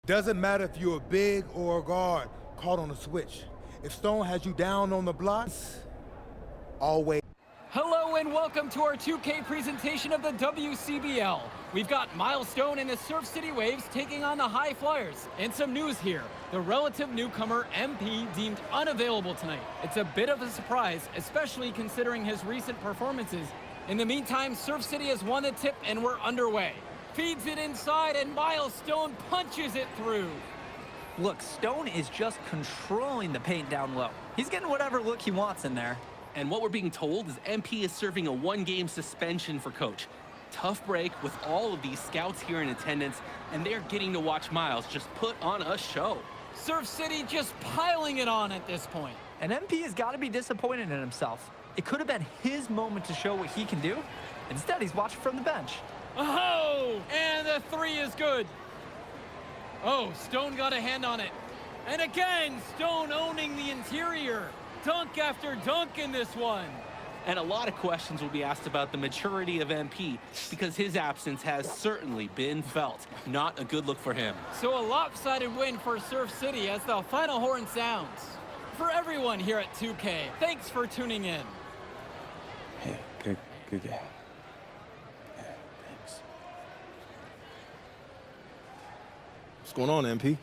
Doesn't matter if you're a big or a guard caught on a switch. If Stone has you down on the blocks, always. Hello and welcome to our 2K presentation of the WCBL. We've got Milestone and the Surf City Waves taking on the High Flyers. And some news here. The relative newcomer MP deemed unavailable tonight. It's a bit of a surprise, especially considering his recent performances. In the meantime, Surf City has won the tip and we're underway. Feeds it inside and Milestone punches it through. Look, Stone is just controlling the paint down low. He's getting whatever look he wants in there. And what we're being told is MP is serving a one-game suspension for coach. Tough break with all of these scouts here in attendance, and they're getting to watch Miles just put on a show. Surf City just piling it on at this point. And MP has got to be disappointed in himself. It could have been his moment to show what he can do. Instead, he's watching from the bench. Oh, and the three is good. Oh, Stone got a hand on it. And again, Stone owning the interior. Dunk after dunk in this one. And a lot of questions will be asked about the maturity of MP because his absence has certainly been felt. Not a good look for him. So a lopsided win for Surf City as the final horn sounds. For everyone here at 2K, thanks for tuning in. Hey, good game. Yeah, thanks. What's going on, MP?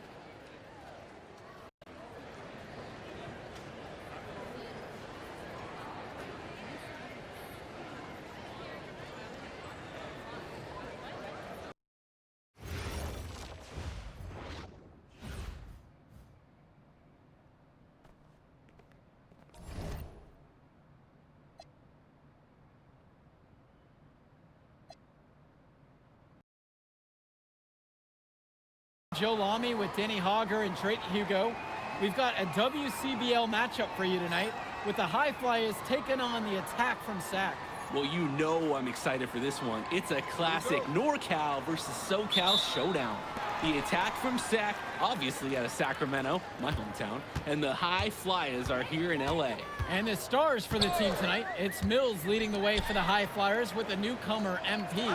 Joe Lamy with Danny Hogger and Drake Hugo. We've got a WCBL matchup for you tonight with the High Flyers taking on the attack from SAC. Well, you know I'm excited for this one. It's a classic NorCal versus SoCal showdown. The attack from SAC, obviously out of Sacramento, my hometown, and the High Flyers are here in LA. And the stars for the team tonight, it's Mills leading the way for the High Flyers with the newcomer MP.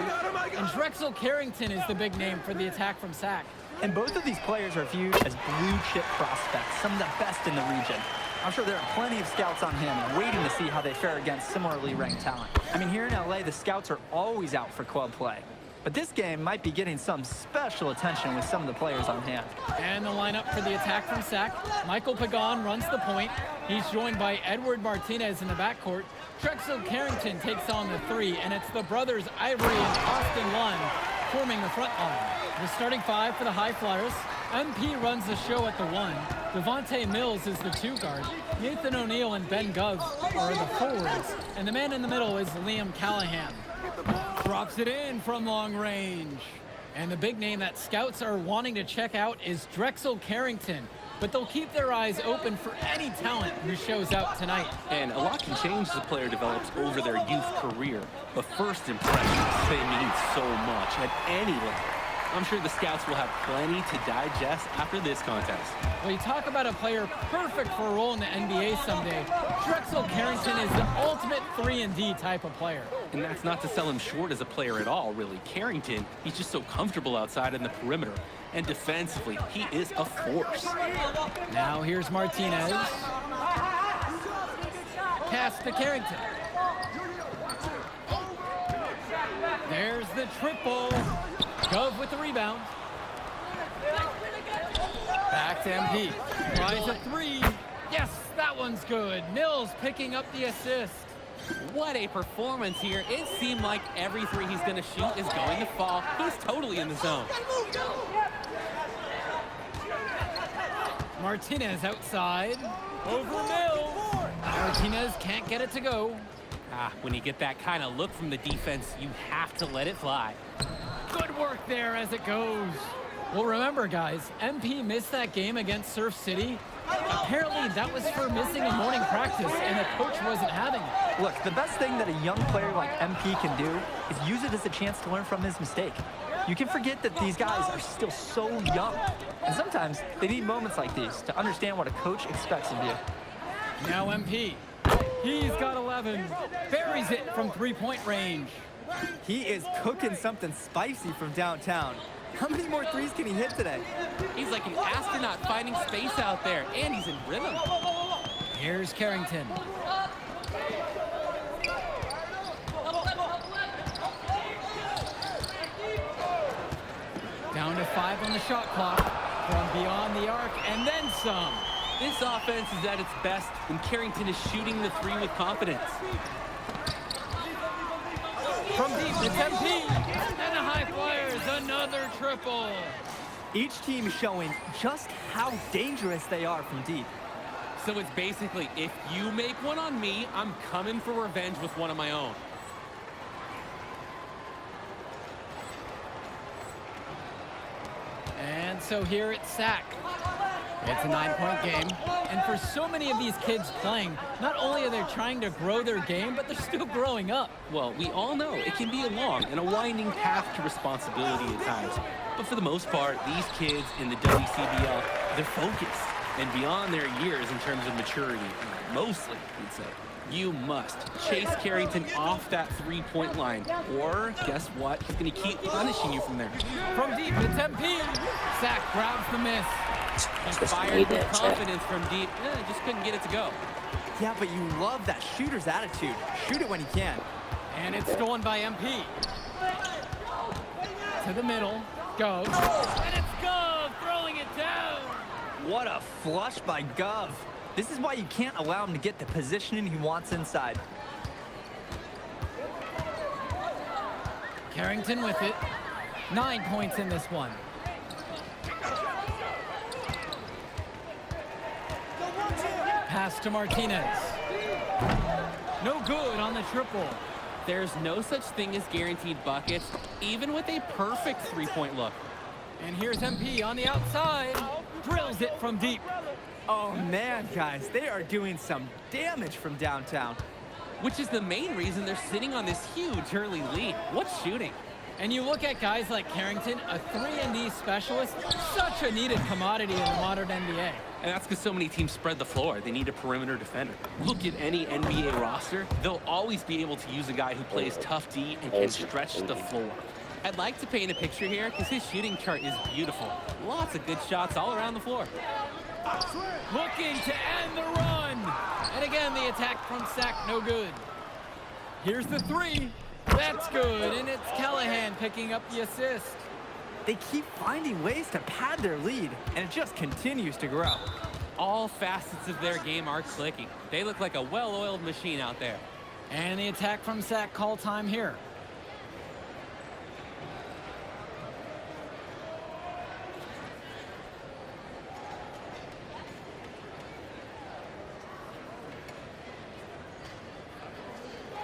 And Drexel Carrington is the big name for the attack from SAC. And both of these players are viewed as blue-chip prospects, some of the best in the region. I'm sure there are plenty of scouts on hand waiting to see how they fare against similarly ranked talent. I mean, here in LA, the scouts are always out for club play. But this game might be getting some special attention with some of the players on hand. And the lineup for the attack from SAC. Michael Pagan runs the point. He's joined by Edward Martinez in the backcourt. Drexel Carrington takes on the three, and it's the brothers Ivory and Austin Lund forming the front line. The starting five for the High Flyers. MP runs the show at the one. Devontae Mills is the two guard. Nathan O'Neill and Ben Govs are the forwards. And the man in the middle is Liam Callahan. Drops it in from long range. And the big name that scouts are wanting to check out is Drexel Carrington. But they'll keep their eyes open for any talent who shows out tonight. And a lot can change as a player develops over their youth career. But first impressions, they mean so much at any level. I'm sure the scouts will have plenty to digest after this contest. Well, you talk about a player perfect for a role in the NBA someday. Drexel Carrington is the ultimate 3-and-D type of player. And that's not to sell him short as a player at all, really. Carrington, he's just so comfortable outside in the perimeter. And defensively, he is a force. Now here's Martinez. Pass to Carrington. There's the triple. Gov with the rebound. Back to MP. Tries a three. Yes, that one's good. Mills picking up the assist. What a performance here. It seemed like every three he's going to shoot is going to fall. He's totally in the zone. Martinez outside. Over Mills. Martinez can't get it to go. When you get that kind of look from the defense, you have to let it fly. Good work there as it goes. Well, remember, guys, MP missed that game against Surf City. Apparently, that was for missing a morning practice, and the coach wasn't having it. Look, the best thing that a young player like MP can do is use it as a chance to learn from his mistake. You can forget that these guys are still so young. And sometimes they need moments like these to understand what a coach expects of you. Now MP. He's got 11. Buries it from three-point range. He is cooking something spicy from downtown. How many more threes can he hit today? He's like an astronaut finding space out there, and he's in rhythm. Here's Carrington. Down to 5 on the shot clock from beyond the arc, and then some. This offense is at its best when Carrington is shooting the three with confidence. From deep, it's MP, and the high flyers, another triple. Each team showing just how dangerous they are from deep. So it's basically, if you make one on me, I'm coming for revenge with one of my own. And so here it's Sack. It's a 9-point game, and for so many of these kids playing, not only are they trying to grow their game, but they're still growing up. Well, we all know it can be a long and a winding path to responsibility at times. But for the most part, these kids in the WCBL, they're focused and beyond their years in terms of maturity. Mostly, we'd say. You must chase Carrington off that three-point line, or guess what? He's going to keep punishing you from there. From deep, it's MP. Sack grabs the miss. He fired with confidence from deep. Just couldn't get it to go. Yeah, but you love that shooter's attitude. Shoot it when he can. And it's stolen by MP. To the middle. Goes. And it's Gov throwing it down. What a flush by Gov. This is why you can't allow him to get the positioning he wants inside. Carrington with it. 9 points in this one. Pass to Martinez. No good on the triple. There's no such thing as guaranteed buckets, even with a perfect three-point look. And here's MP on the outside. Drills it from deep. Oh man, guys, they are doing some damage from downtown. Which is the main reason they're sitting on this huge early lead. What's shooting? And you look at guys like Carrington, a 3-and-D specialist, such a needed commodity in the modern NBA. And that's because so many teams spread the floor. They need a perimeter defender. Look at any NBA roster. They'll always be able to use a guy who plays tough D and can stretch the floor. I'd like to paint a picture here because his shooting chart is beautiful. Lots of good shots all around the floor. Looking to end the run. And again, the attack from Sack, no good. Here's the three. That's good, and it's Callahan picking up the assist. They keep finding ways to pad their lead, and it just continues to grow. All facets of their game are clicking. They look like a well-oiled machine out there. And the attack from Sack, call time here.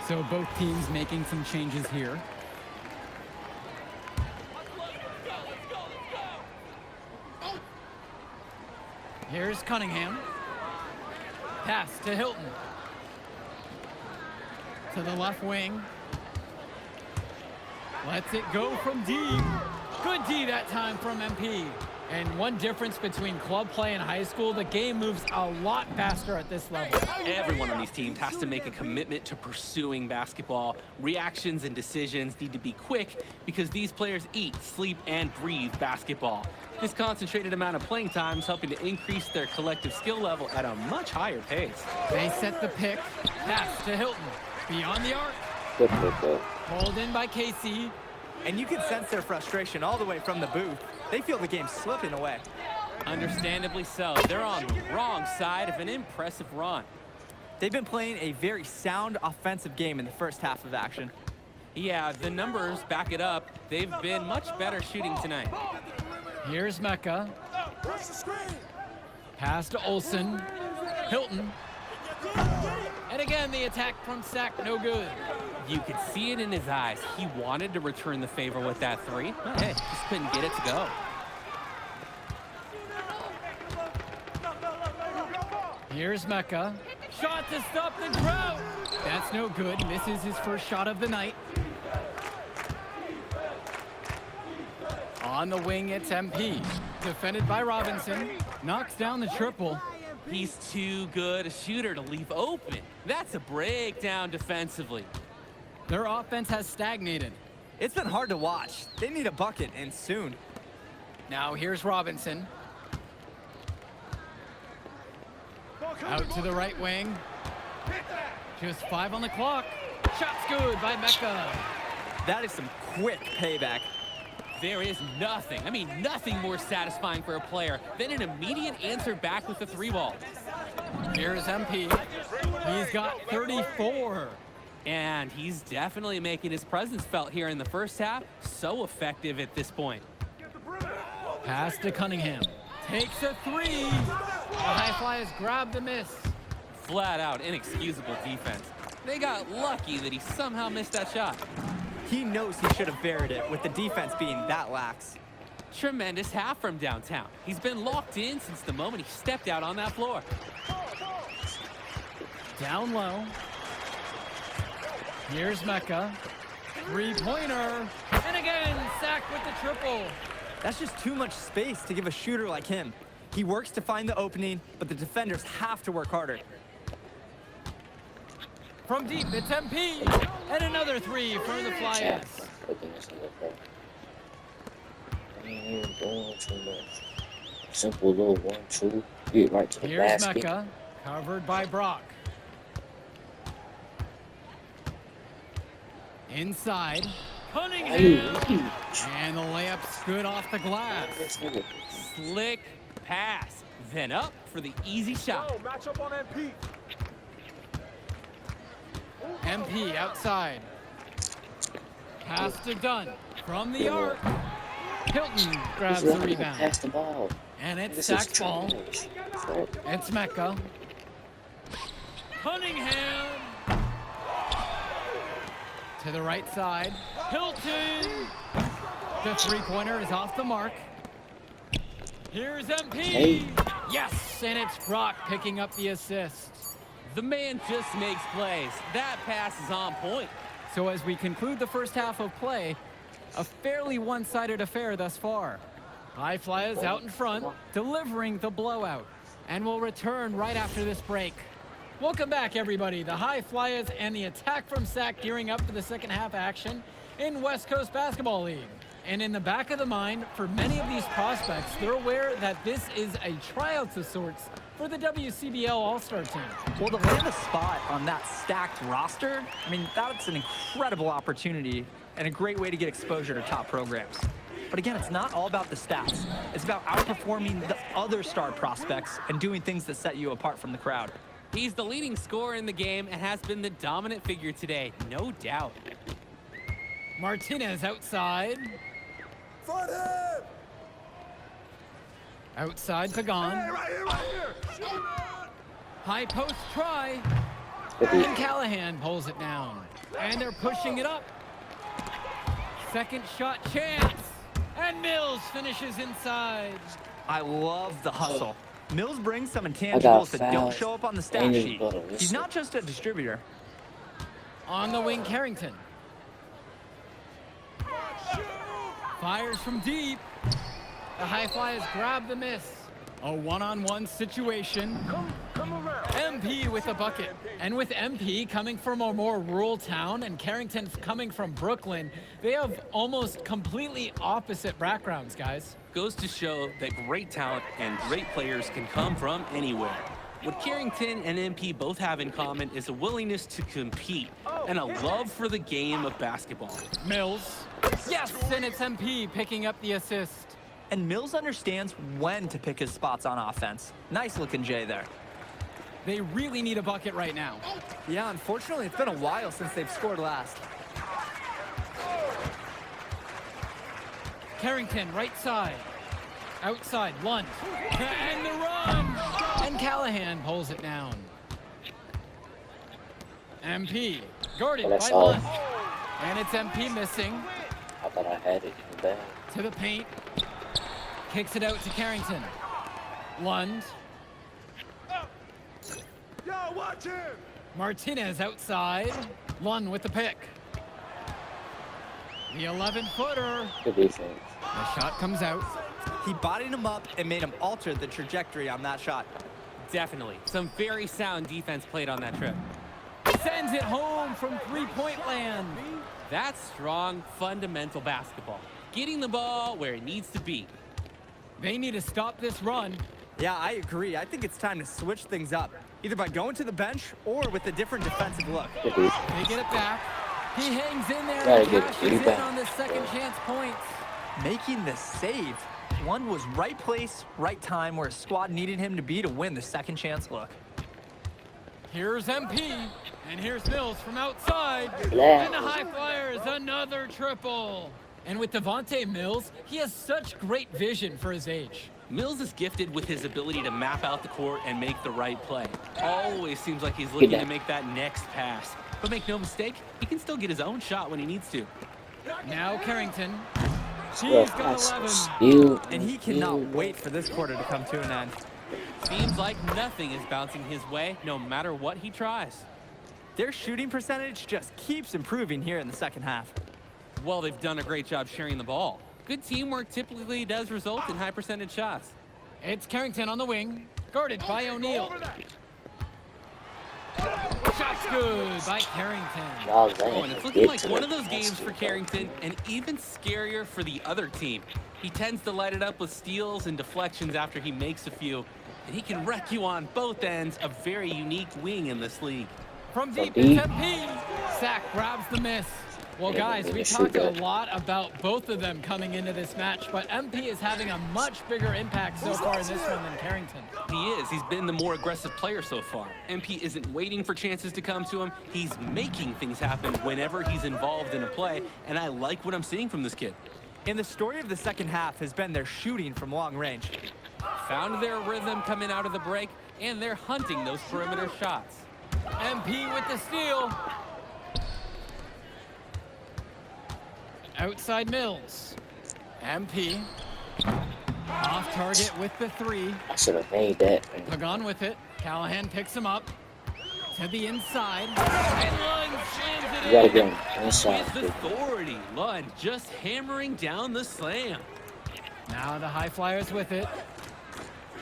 So both teams making some changes here. Here's Cunningham. Pass to Hilton. To the left wing. Lets it go from D. Good D that time from MP. And one difference between club play and high school, the game moves a lot faster at this level. Everyone on these teams has to make a commitment to pursuing basketball. Reactions and decisions need to be quick because these players eat, sleep, and breathe basketball. This concentrated amount of playing time is helping to increase their collective skill level at a much higher pace. They set the pick. Pass to Hilton. Beyond the arc. Pulled in by Casey. And you can sense their frustration all the way from the booth. They feel the game slipping away. Understandably so. They're on the wrong side of an impressive run. They've been playing a very sound offensive game in the first half of action. Yeah, the numbers back it up. They've been much better shooting tonight. Here's Mecca. Pass to Olsen. Hilton. And again, the attack from Sack, no good. You could see it in his eyes. He wanted to return the favor with that three. But hey, just couldn't get it to go. Here's Mecca. Shot to stop the drought. That's no good. Misses his first shot of the night. On the wing, it's MP. Defended by Robinson. Knocks down the triple. He's too good a shooter to leave open. That's a breakdown defensively. Their offense has stagnated. It's been hard to watch. They need a bucket, and soon. Now here's Robinson. Out to the right wing. Just 5 on the clock. Shot's good by Mecca. That is some quick payback. There is nothing, I mean nothing more satisfying for a player than an immediate answer back with the 3-ball. Here's MP. He's got 34. And he's definitely making his presence felt here in the first half. So effective at this point. Pass to Cunningham. Takes a 3. The high flyers grab the miss. Flat out inexcusable defense. They got lucky that he somehow missed that shot. He knows he should have buried it with the defense being that lax. Tremendous half from downtown. He's been locked in since the moment he stepped out on that floor. Down low. Here's Mecca. 3-pointer. And again, sacked with the triple. That's just too much space to give a shooter like him. He works to find the opening, but the defenders have to work harder. From deep, it's MP. And another 3 for the Flyers. Ain't doing too much. Simple little 1-2. Get right to the Here's basket. Mecca. Covered by Brock. Inside. Cunningham. And the layup's good off the glass. Slick pass. Then up for the easy shot. Match up on MP. MP outside. Pass to Dunn. From the arc. Hilton grabs the rebound. Pass the ball. And it's This is sack ball. trash. It's Mecca. Cunningham. To the right side. Hilton. The 3-pointer is off the mark. Here's MP. Hey. Yes, and it's Brock picking up the assist. The man just makes plays. That pass is on point. So as we conclude the first half of play, a fairly one-sided affair thus far. High Flyers out in front, delivering the blowout. And we'll return right after this break. Welcome back, everybody. The High Flyers and the attack from Sac gearing up for the second half action in West Coast Basketball League. And in the back of the mind, for many of these prospects, they're aware that this is a tryout of sorts for the WCBL All-Star team. Well, to land a spot on that stacked roster, I mean, that's an incredible opportunity and a great way to get exposure to top programs. But again, it's not all about the stats. It's about outperforming the other star prospects and doing things that set you apart from the crowd. He's the leading scorer in the game and has been the dominant figure today, no doubt. Martinez outside. Front him! Outside Pagan. Hey, right here! High post try. And Callahan pulls it down. And they're pushing it up. Second shot chance. And Mills finishes inside. I love the hustle. Mills brings some intangibles that don't show up on the stat sheet. He's not just a distributor. On the wing, Carrington. Fires from deep. The High Flyers grab the miss. A one-on-one situation. Come around. MP with a bucket. And with MP coming from a more rural town and Carrington coming from Brooklyn, they have almost completely opposite backgrounds, guys. Goes to show that great talent and great players can come from anywhere. What Carrington and MP both have in common is a willingness to compete and a love for the game of basketball. Mills. Yes, and it's MP picking up the assist. And Mills understands when to pick his spots on offense. Nice looking Jay there. They really need a bucket right now. Yeah, unfortunately, it's been a while since they've scored last. Carrington, right side. Outside, Lund. And the run! And Callahan pulls it down. MP, guarded by Lund. And it's MP missing. I thought I had it in the bag. To the paint. Kicks it out to Carrington. Lund. Yo, watch him! Martinez outside. Lund with the pick. The 11-footer. Good defense. The shot comes out. He bodied him up and made him alter the trajectory on that shot. Definitely. Some very sound defense played on that trip. Sends it home from three-point land. That's strong, fundamental basketball. Getting the ball where it needs to be. They need to stop this run. Yeah, I agree. I think it's time to switch things up, either by going to the bench or with a different defensive look. They get it back. He hangs in there Gotta and get cashes in rebound. on this second chance points. Making the save. Lund was right place, right time where his squad needed him to be to win the second chance look. Here's MP, and here's Mills from outside. Yeah. And the high flyers, another triple. And with Devontae Mills, he has such great vision for his age. Mills is gifted with his ability to map out the court and make the right play. Always seems like he's looking to make that next pass. But make no mistake, he can still get his own shot when he needs to. Now Carrington. Well, He's got that's 11. still And he cannot wait for this quarter to come to an end. Seems like nothing is bouncing his way, no matter what he tries. Their shooting percentage just keeps improving here in the second half. Well, they've done a great job sharing the ball. Good teamwork typically does result in high percentage shots. It's Carrington on the wing, guarded by O'Neal. Shot's good by Carrington. y'all Oh, and it's looking like one of those games for Carrington, and even scarier for the other team. He tends to light it up with steals and deflections after he makes a few, and he can wreck you on both ends. A very unique wing in this league. From deep, it's MP. Sack grabs the miss. Well, guys, we talked a lot about both of them coming into this match, but MP is having a much bigger impact so far in this one than Carrington. He is. He's been the more aggressive player so far. MP isn't waiting for chances to come to him. He's making things happen whenever he's involved in a play, and I like what I'm seeing from this kid. And the story of the second half has been their shooting from long range. Found their rhythm coming out of the break, and they're hunting those perimeter shots. MP with the steal. Outside Mills. MP. Off target with the three. I should have made that. Pagan with it. Callahan picks him up. To the inside. And Lund slams You gotta it get in. him inside. With authority, Lund just hammering down the slam. Now the high flyers with it.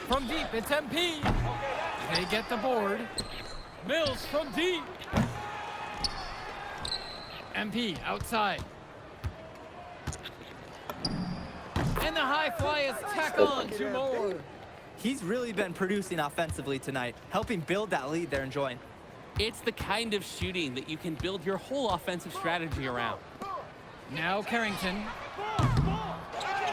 From deep, it's MP. They get the board. Mills from deep. MP outside. And the high flyers tack on 2 more. He's really been producing offensively tonight, helping build that lead they're enjoying. It's the kind of shooting that you can build your whole offensive strategy around. Now Carrington.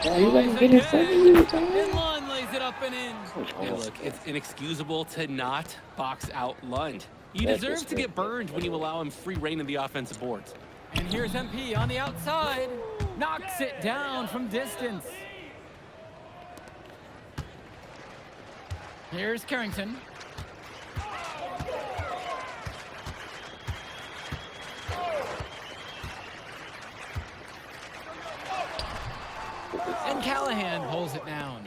Yeah, you let him get in front of you, And man. Lund lays it up and in. Hey, look, it's inexcusable to not box out Lund. You That's deserve just to me. get burned when you allow him free reign of the offensive boards. And here's MP on the outside. Knocks it down from distance. Here's Carrington. And Callahan pulls it down.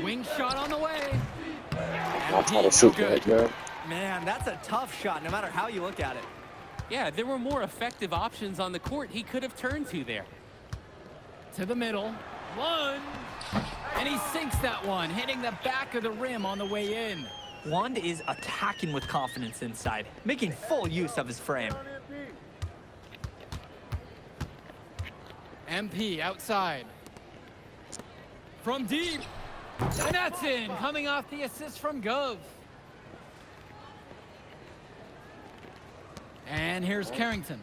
Wing shot on the way. I'll try to No shoot good. that, girl. Man, that's a tough shot, no matter how you look at it. Yeah, there were more effective options on the court he could have turned to there. To the middle. Lund. And he sinks that one, hitting the back of the rim on the way in. Lund is attacking with confidence inside, making full use of his frame. MP outside. From deep. And that's in, coming off the assist from Gov. And here's Carrington.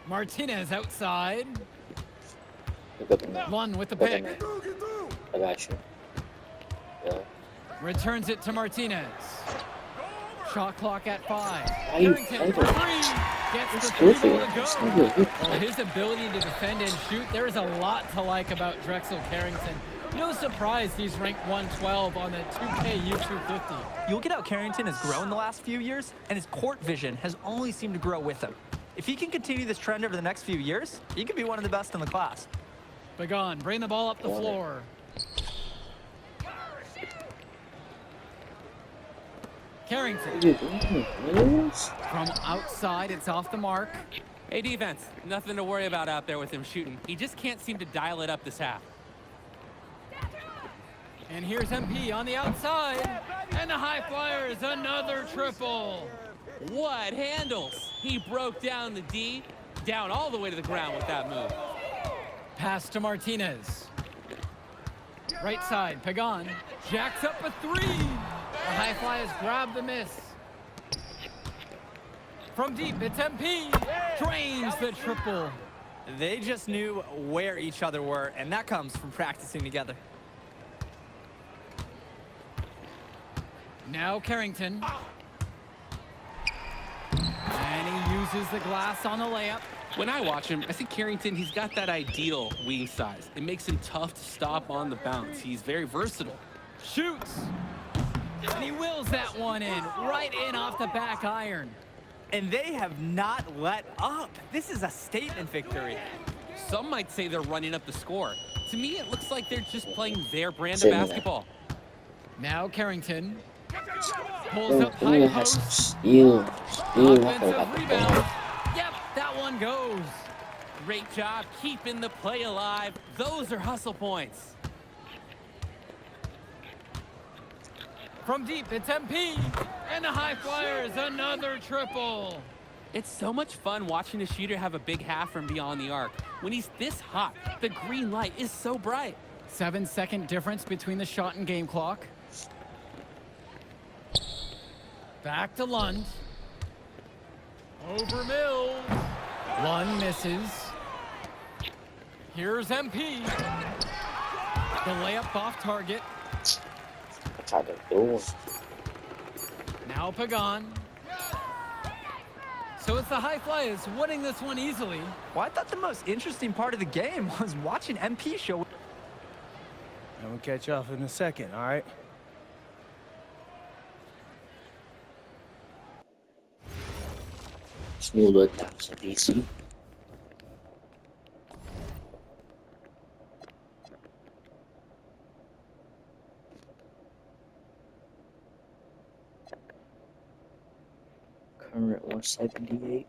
Martinez outside. Look up in there. Lund with the Look in pick. there. I got you. Yeah. Returns it to Martinez. Shot clock at 5. Are you Carrington for fighting? 3. Gets the It's 3 goofy. ball to It's go. not good. Well, his ability to defend and shoot, there is a lot to like about Drexel Carrington. No surprise he's ranked 112 on the 2K U250. You look at how Carrington has grown the last few years, and his court vision has only seemed to grow with him. If he can continue this trend over the next few years, he could be one of the best in the class. Pagan, bring the ball up the floor. Carrington What are you doing, Mills? from outside, it's off the mark. Hey, defense, nothing to worry about out there with him shooting. He just can't seem to dial it up this half. And here's MP on the outside. And the high flyers, another triple. What handles? He broke down the D, down all the way to the ground with that move. Pass to Martinez. Right side, Pagan jacks up a three. The high flyers grab the miss. From deep, it's MP. Drains the triple. They just knew where each other were, and that comes from practicing together. Now Carrington. And he uses the glass on the layup. When I watch him, I think Carrington, he's got that ideal wing size. It makes him tough to stop on the bounce. He's very versatile. Shoots. And he wills that one in. Right in off the back iron. And they have not let up. This is a statement victory. Some might say they're running up the score. To me, it looks like they're just playing their brand of Same with that. basketball. Now Carrington pulls up high Ooh, has some post. steal. Offensive rebound. Yep, that one goes. Great job keeping the play alive. Those are hustle points. From deep, it's MP. And the high flyers, another triple. It's so much fun watching a shooter have a big half from beyond the arc. When he's this hot, the green light is so bright. 7-second difference between the shot and game clock. Back to Lund. Over Mills. Lund misses. Here's MP. The layup off target. That's how they're doing. Now Pagan. So it's the high flyers winning this one easily. Well, I thought the most interesting part of the game was watching MP show. And we'll catch up in a second, all right? Smoother taps at DC. Current 178.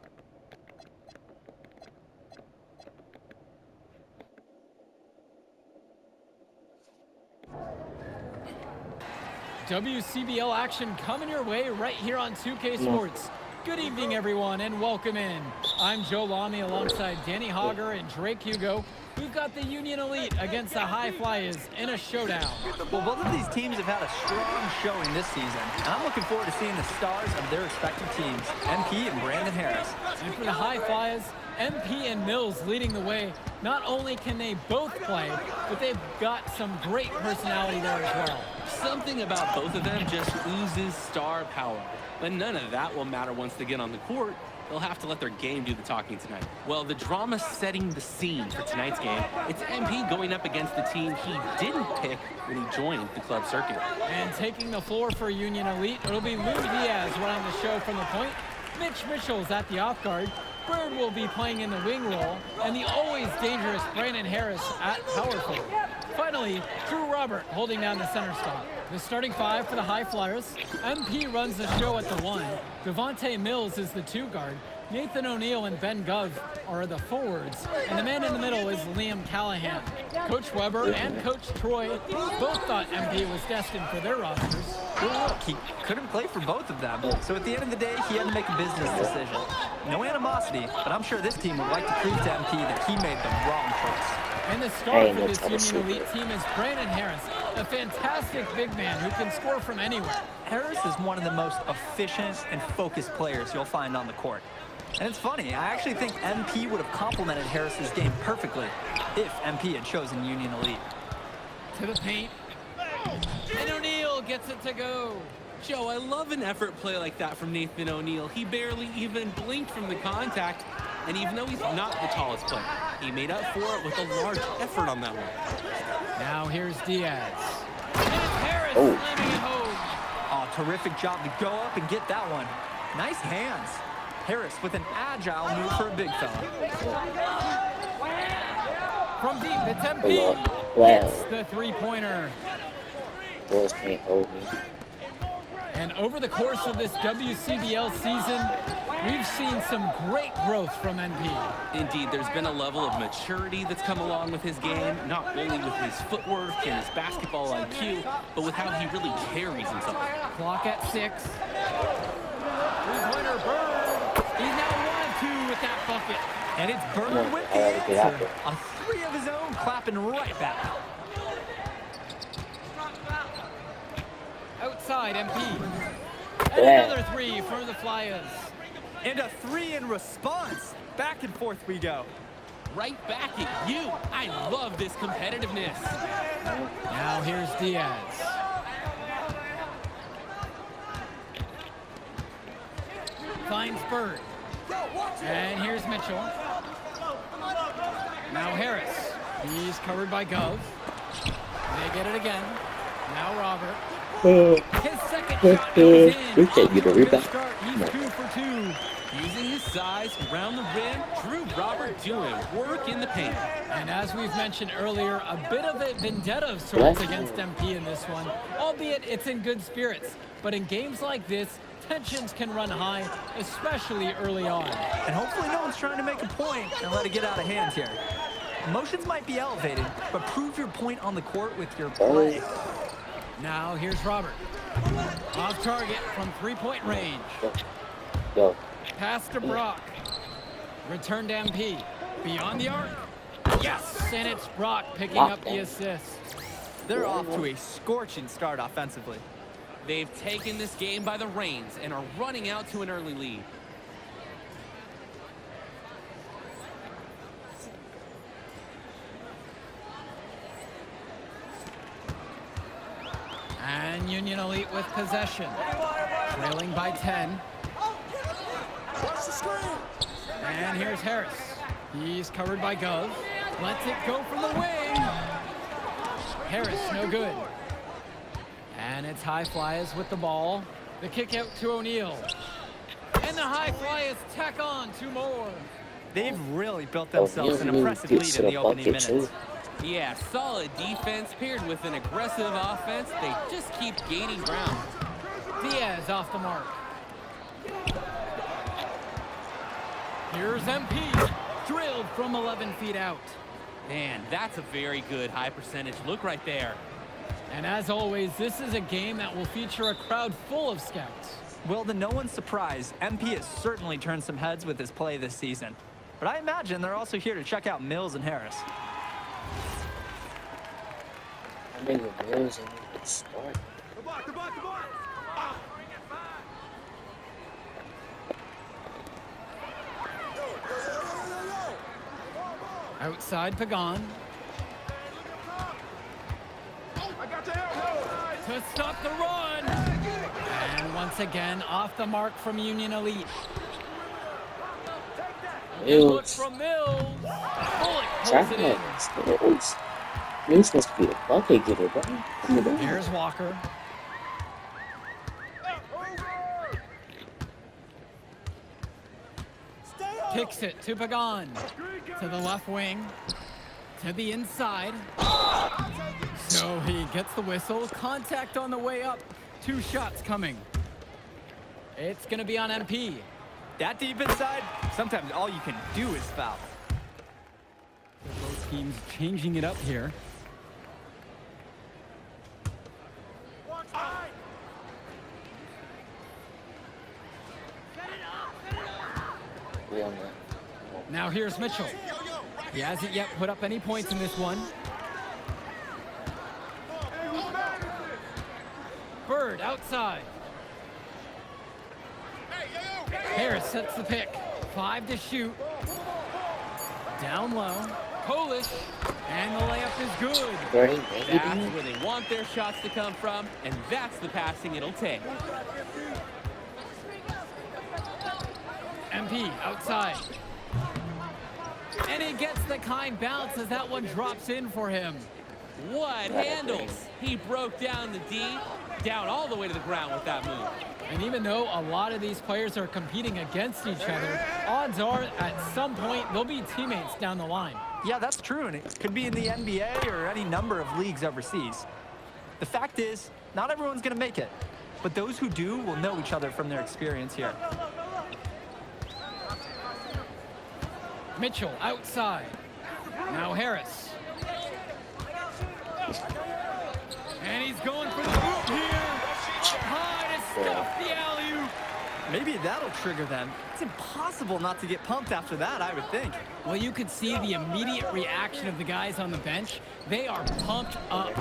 WCBL action coming your way right here on 2K Sports. Good evening, everyone, and welcome in. I'm Joe Lamy alongside Danny Hogger and Drake Hugo. We've got the Union Elite against the High Flyers in a showdown. Well, both of these teams have had a strong showing this season, and I'm looking forward to seeing the stars of their respective teams, MP and Brandon Harris. And for the High Flyers, MP and Mills leading the way. Not only can they both play, but they've got some great personality there as well. Something about both of them just oozes star power. But none of that will matter once they get on the court. They'll have to let their game do the talking tonight. Well, the drama setting the scene for tonight's game. It's MP going up against the team he didn't pick when he joined the club circuit. And taking the floor for Union Elite, it'll be Lou Diaz running the show from the point. Mitch Mitchell's at the off guard. Bird will be playing in the wing role, and the always dangerous Brandon Harris at power forward. Finally, Drew Robert holding down the center spot. The starting five for the High Flyers. MP runs the show at the one. Devontae Mills is the two guard. Nathan O'Neal and Ben Gov are the forwards, and the man in the middle is Liam Callahan. Coach Weber and Coach Troy both thought MP was destined for their rosters. Well, look, he couldn't play for both of them, so at the end of the day, he had to make a business decision. No animosity, but I'm sure this team would like to prove to MP that he made the wrong choice. And the star for this Union Elite team is Brandon Harris, a fantastic big man who can score from anywhere. Harris is one of the most efficient and focused players you'll find on the court. And it's funny, I actually think MP would have complemented Harris's game perfectly if MP had chosen Union Elite. To the paint. And O'Neal gets it to go. Joe, I love an effort play like that from Nathan O'Neal. He barely even blinked from the contact. And even though he's not the tallest player, he made up for it with a large effort on that one. Now here's Diaz. And it's Harris slamming it home. Oh, terrific job to go up and get that one. Nice hands. Harris with an agile move for a big fella. From deep, it's MP. Wow. Hits the three-pointer. Boys can't hold me. And over the course of this WCBL season, we've seen some great growth from NP. Indeed, there's been a level of maturity that's come along with his game, not only with his footwork and his basketball IQ, but with how he really carries himself. Clock at 6. Three-pointer Bird. He's now 1-2 with that bucket. And it's Come Bird on, with I the gotta get out answer. there. A three of his own, clapping right back. Outside, MP. And Yeah. another three for the Flyers. And a three in response. Back and forth we go. Right back at you. I love this competitiveness. Now here's Diaz. Finds Bird. And here's Mitchell. Now Harris. He's covered by Gov. They get it again. Now Robert. His second shot goes in. We can't get a Off to good rebound. start. He's 2 for 2. Using his size around the rim, Drew Robert doing work in the paint. And as we've mentioned earlier, a bit of a vendetta of sorts against MP in this one, albeit it's in good spirits. But in games like this, tensions can run high, especially early on. And hopefully no one's trying to make a point and let it get out of hand here. Emotions might be elevated, but prove your point on the court with your play. Now here's Robert. Off target from three-point range. Go. Pass to Brock. Return to MP. Beyond the arc. Yes! And it's Brock picking up the assist. They're off to a scorching start offensively. They've taken this game by the reins and are running out to an early lead. And Union Elite with possession. Trailing by 10. And here's Harris. He's covered by Gov. Lets it go from the wing. Harris, no good. And it's High Flyers with the ball. The kick out to O'Neal. And the High Flyers tack on 2 more. They've really built themselves an impressive lead in the opening minutes. Yeah, solid defense paired with an aggressive offense. They just keep gaining ground. Diaz off the mark. Here's MP. Drilled from 11 feet out. Man, that's a very good high percentage look right there. And as always, this is a game that will feature a crowd full of scouts. Well, to no one's surprise, MP has certainly turned some heads with his play this season. But I imagine they're also here to check out Mills and Harris. I think the Mills ain't even start. Outside Pagan. To stop the run. And once again, off the mark from Union Elite. Good look Mills. from Mills. Bullet pulls it in. Mills must be a bucket getter, bro. Here's Walker. Kicks it to Pagan. To the left wing. To the inside. So he gets the whistle. Contact on the way up. 2 shots coming. It's going to be on MP. That deep inside, sometimes all you can do is foul. Both teams changing it up here. Now here's Mitchell. He hasn't yet put up any points in this one. Bird outside. Harris sets the pick. 5 to shoot. Down low. Polish. And the layup is good. That's where they want their shots to come from, and that's the passing it'll take. MP outside. And he gets the kind bounce as that one drops in for him. What handles? He broke down the D, down all the way to the ground with that move. And even though a lot of these players are competing against each other, odds are at some point they'll be teammates down the line. Yeah, that's true, and it could be in the NBA or any number of leagues overseas. The fact is, not everyone's going to make it, but those who do will know each other from their experience here. Mitchell outside. Now Harris. And he's going for the hoop here. Up high to stuff the alley-oop. Maybe maybe that'll trigger them. It's impossible not to get pumped after that, I would think. Well, you could see the immediate reaction of the guys on the bench. They are pumped up.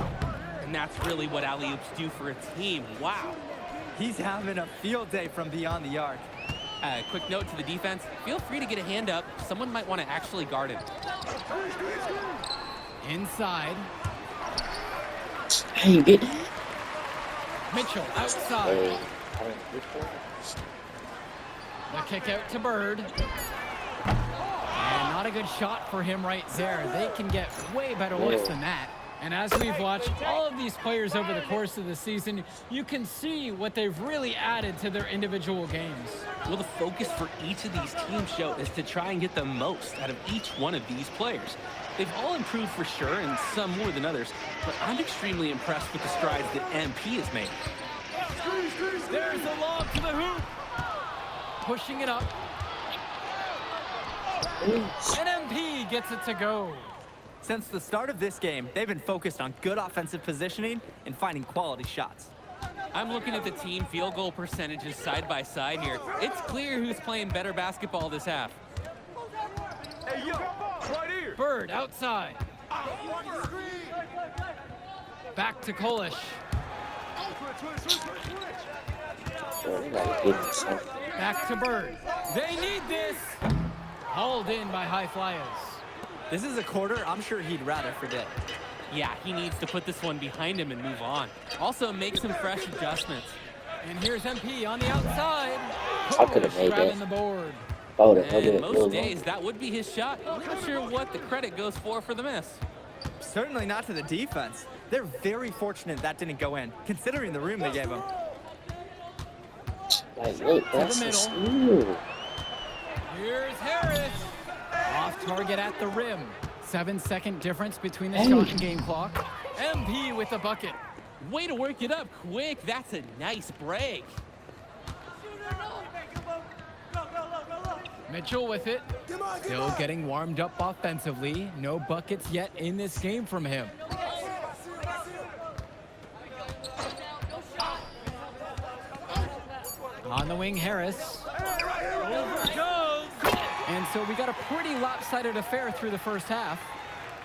And that's really what alley-oops do for a team. Wow. He's having a field day from beyond the arc. Quick note to the defense, feel free to get a hand up. Someone might want to actually guard him. Inside. Hey, you get that? Mitchell outside. Hey, I didn't get that. The kick out to Bird. And not a good shot for him right there. They can get way better looks than that. And as we've watched all of these players over the course of the season, you can see what they've really added to their individual games. Well, the focus for each of these teams show is to try and get the most out of each one of these players. They've all improved for sure, and some more than others, but I'm extremely impressed with the strides that MP has made. There's the lob to the hoop. Pushing it up. And MP gets it to go. Since the start of this game, they've been focused on good offensive positioning and finding quality shots. I'm looking at the team field goal percentages side by side here. It's clear who's playing better basketball this half. Hey, yo, right here. Bird outside. Back to Kolish. Boy, they gotta get me something. Back to Bird. They need this. Hauled in by High Flyers. This is a quarter I'm sure he'd rather forget. Yeah, he needs to put this one behind him and move on. Also, make some fresh adjustments. And here's MP on the outside. I could've made grabbing that. the board. Oh, the hell And did most days, that would be his shot. I'm not sure what the credit goes for the miss. Certainly not to the defense. They're very fortunate that didn't go in, considering the room they gave him. Like, look, that's middle. a steal. Here's Harris. Off target at the rim. 7-second difference between the shot and game clock. MP with the bucket. Way to work it up quick. That's a nice break. Mitchell with it. Still getting warmed up offensively. No buckets yet in this game from him. On the wing, Harris. Over goes. And so we got a pretty lopsided affair through the first half.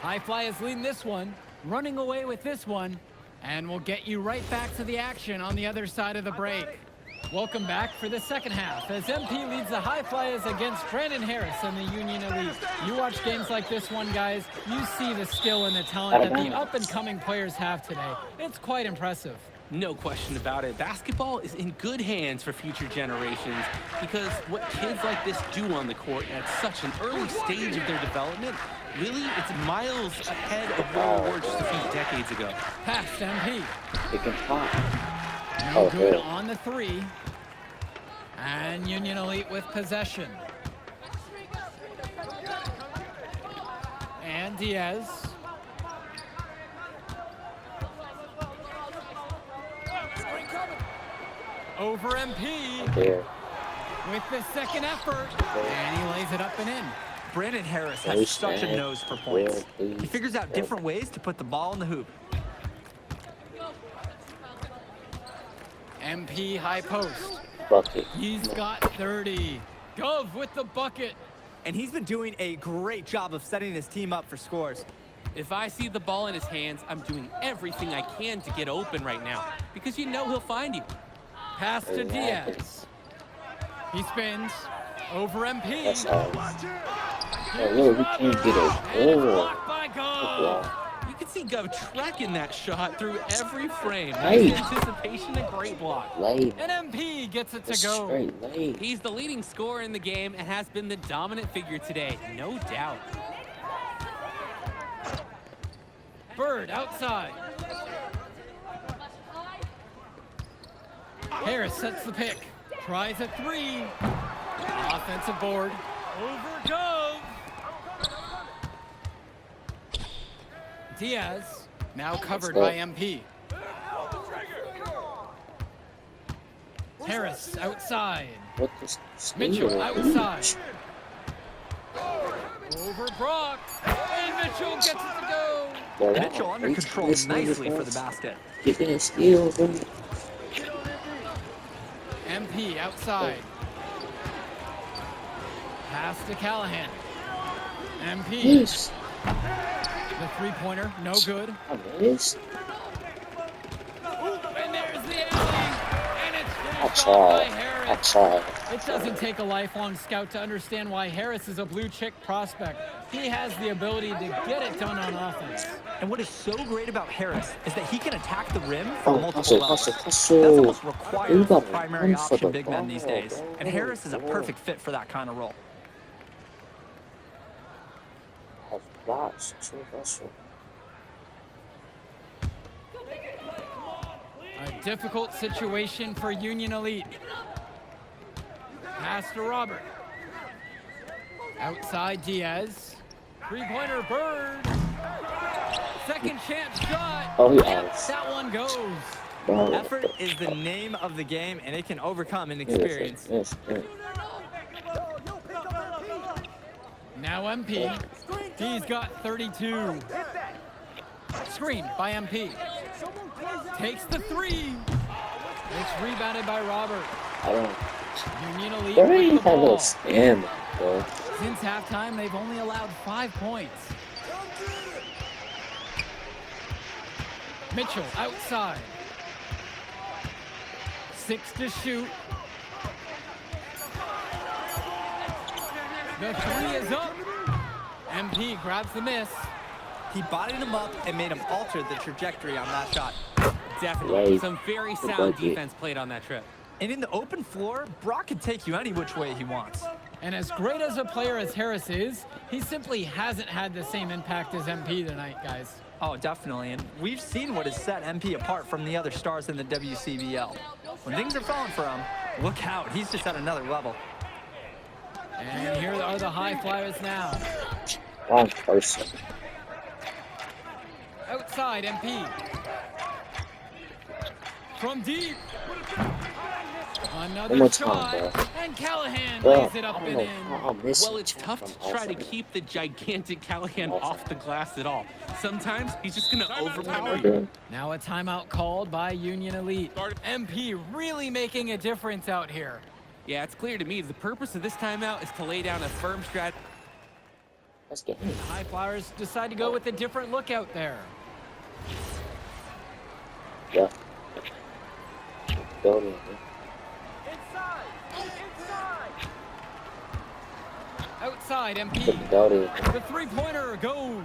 High Fly is leading this one, running away with this one, and we'll get you right back to the action on the other side of the break. Welcome back for the second half as MP leads the High Flyers against Brandon Harris and the Union Elite. You watch games like this one, guys, you see the skill and the talent that the up-and-coming players have today. It's quite impressive. No question about it. Basketball is in good hands for future generations because what kids like this do on the court at such an early stage of their development, really, it's miles ahead of where we were just a few decades ago. Pass to MP. It can pop. No Oh, good hell. on the three. And Union Elite with possession. And Diaz. Over MP There. with the second effort. And he lays it up and in. Brandon Harris Very has such a sad. nose for points. Well, please. He figures out different ways to put the ball in the hoop. MP high post. Bucket. He's got 30. Gov with the bucket. And he's been doing a great job of setting his team up for scores. If I see the ball in his hands, I'm doing everything I can to get open right now because you know he'll find you. Pass to Diaz. He spins. Over MP. That's all. Oh, look, we can't get a And it's goal. blocked by Gov. You can see Gov tracking that shot through every frame. Hey. Nice anticipation, a great block. Late. And MP gets it to It's go. straight late. He's the leading scorer in the game and has been the dominant figure today, no doubt. Bird outside. Harris sets the pick. Tries a three. Offensive board. Over Gove. Diaz now covered by MP. Harris outside. What the Mitchell steal? outside. Over Brock. And Mitchell gets it to go. Boy, that Mitchell under reach control this nigga nicely for the fast. basket. Get that steal, bro. MP outside. Pass to Callahan. MP. Yes. The three-pointer, no good. Yes. And there's the alley. And it's I finished off by tried. I Harris. tried. It doesn't take a lifelong scout to understand why Harris is a blue chip prospect. He has the ability to get it done on offense. And what is so great about Harris is that he can attack the rim from Oh, multiple levels. hustle. That's almost required You for gotta primary run for option the big men these ball, days. bro. And Harris is a perfect fit for that kind of role. Have blocks. So hustle. A difficult situation for Union Elite. Pass to Robert. Outside Diaz. Three-pointer Bird. Second chance shot. Oh, he has. That one goes. Bro. Effort is the name of the game, and it can overcome inexperience. Yes. Now MP. He's got 32. Screen by MP. Takes the three. It's rebounded by Robert. I don't. Union Elite There with ain't the had no ball. scam, bro. Since halftime, they've only allowed 5 points. Mitchell outside. 6 to shoot. The three is up. MP grabs the miss. He bodied him up and made him alter the trajectory on that shot. Definitely. Right. Some very Good sound budget. defense played on that trip. And in the open floor, Brock can take you any which way he wants. And as great as a player as Harris is, he simply hasn't had the same impact as MP tonight, guys. Oh, definitely. And we've seen what has set MP apart from the other stars in the WCBL. When things are falling for him, look out. He's just at another level. And here are the high flyers now. Wrong person. Outside, MP. From deep. One Another more shot. time, bro. And Callahan Bro, lays it I up don't and know in. how I'm missing Well, it's two tough from to try to outside. keep the gigantic Callahan off the glass at all. Sometimes he's just going to overpower you. Okay. Now a timeout called by Union Elite. MP really making a difference out here. Yeah, it's clear to me the purpose of this timeout is to lay down a firm strategy. Let's get him. High Flyers decide to go with a different look out there. Yeah. Building. Outside, MP. Building. The three-pointer goes.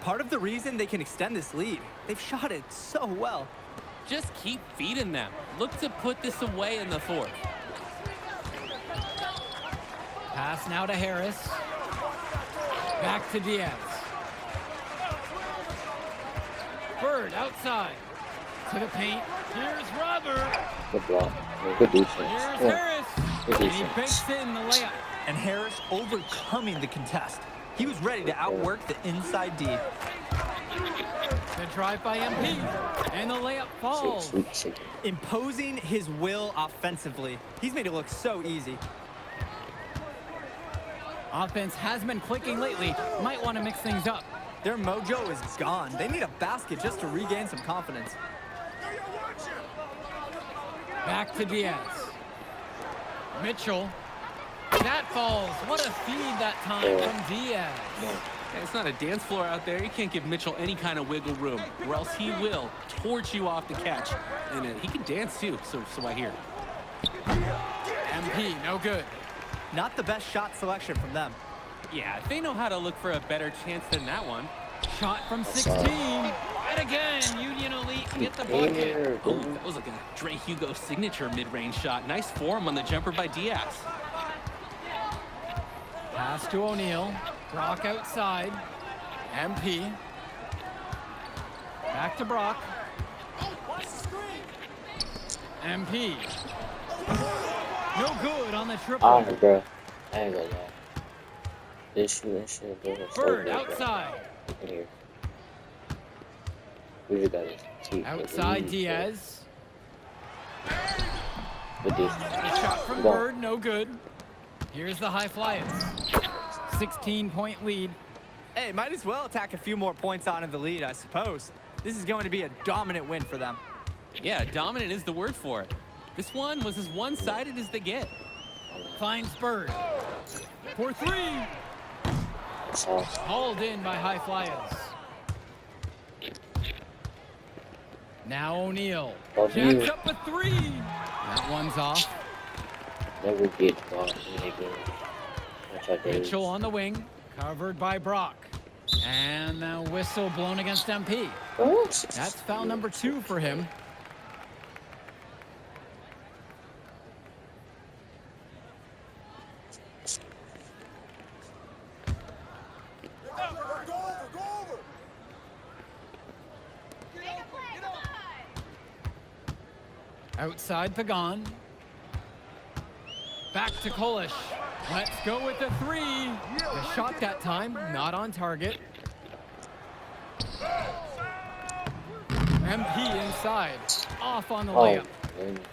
Part of the reason they can extend this lead, they've shot it so well. Just keep feeding them. Look to put this away in the fourth. Pass now to Harris. Back to Diaz. Bird outside. To the paint. Here's Robert. Good block. Good defense. Here's Yeah. Harris. Good And he defense. banks in the layup. And Harris overcoming the contest. He was ready to outwork the inside D. The drive by MP. And the layup falls. Sweet. Imposing his will offensively. He's made it look so easy. Offense has been clicking lately. Might want to mix things up. Their mojo is gone. They need a basket just to regain some confidence. Back to Diaz. Mitchell. That falls. What a feed that time from Diaz. Yeah, it's not a dance floor out there. You can't give Mitchell any kind of wiggle room, or else he will torch you off the catch. And he can dance too, so I hear. MP, no good. Not the best shot selection from them. Yeah, they know how to look for a better chance than that one. Shot from 16. And again, Union Elite get the bucket. Oh, that was like a Dre Hugo signature mid-range shot. Nice form on the jumper by Diaz. Pass to O'Neal. Brock outside. MP. Back to Brock. MP. No good on the triple. Alright, bro. I ain't gonna lie. This shit, bro. is so Bird good, bro. outside. Look at here. We just gotta keep Outside it. Diaz. Good defense. A shot from Go. Bird, no good. Here's the High Flyers. 16-point lead. Hey, might as well attack a few more points on in the lead, I suppose. This is going to be a dominant win for them. Yeah, dominant is the word for it. This one was as one-sided as they get. Finds Bird. for three. That's all. Hauled in by High Flyers. Now O'Neal. Love Jacks you. up a three. That one's off. Never get caught in the game. Watch out, Davis. Mitchell on the wing. Covered by Brock. And the whistle blown against MP. What? That's foul number 2 for him. Outside Pagan. Back to Kolish. Let's go with the three. The shot that time, not on target. MP inside. Off on the layup. Goodness,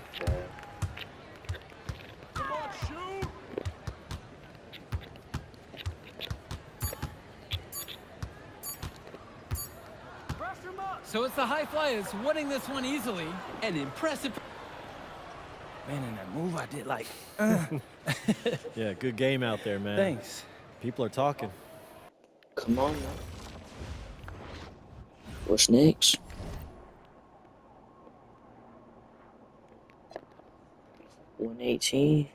So it's the High Flyers winning this one easily. An impressive. Man, in that move I did, like, Yeah, good game out there, man. thanks. People are talking. come on now. What's next? $118.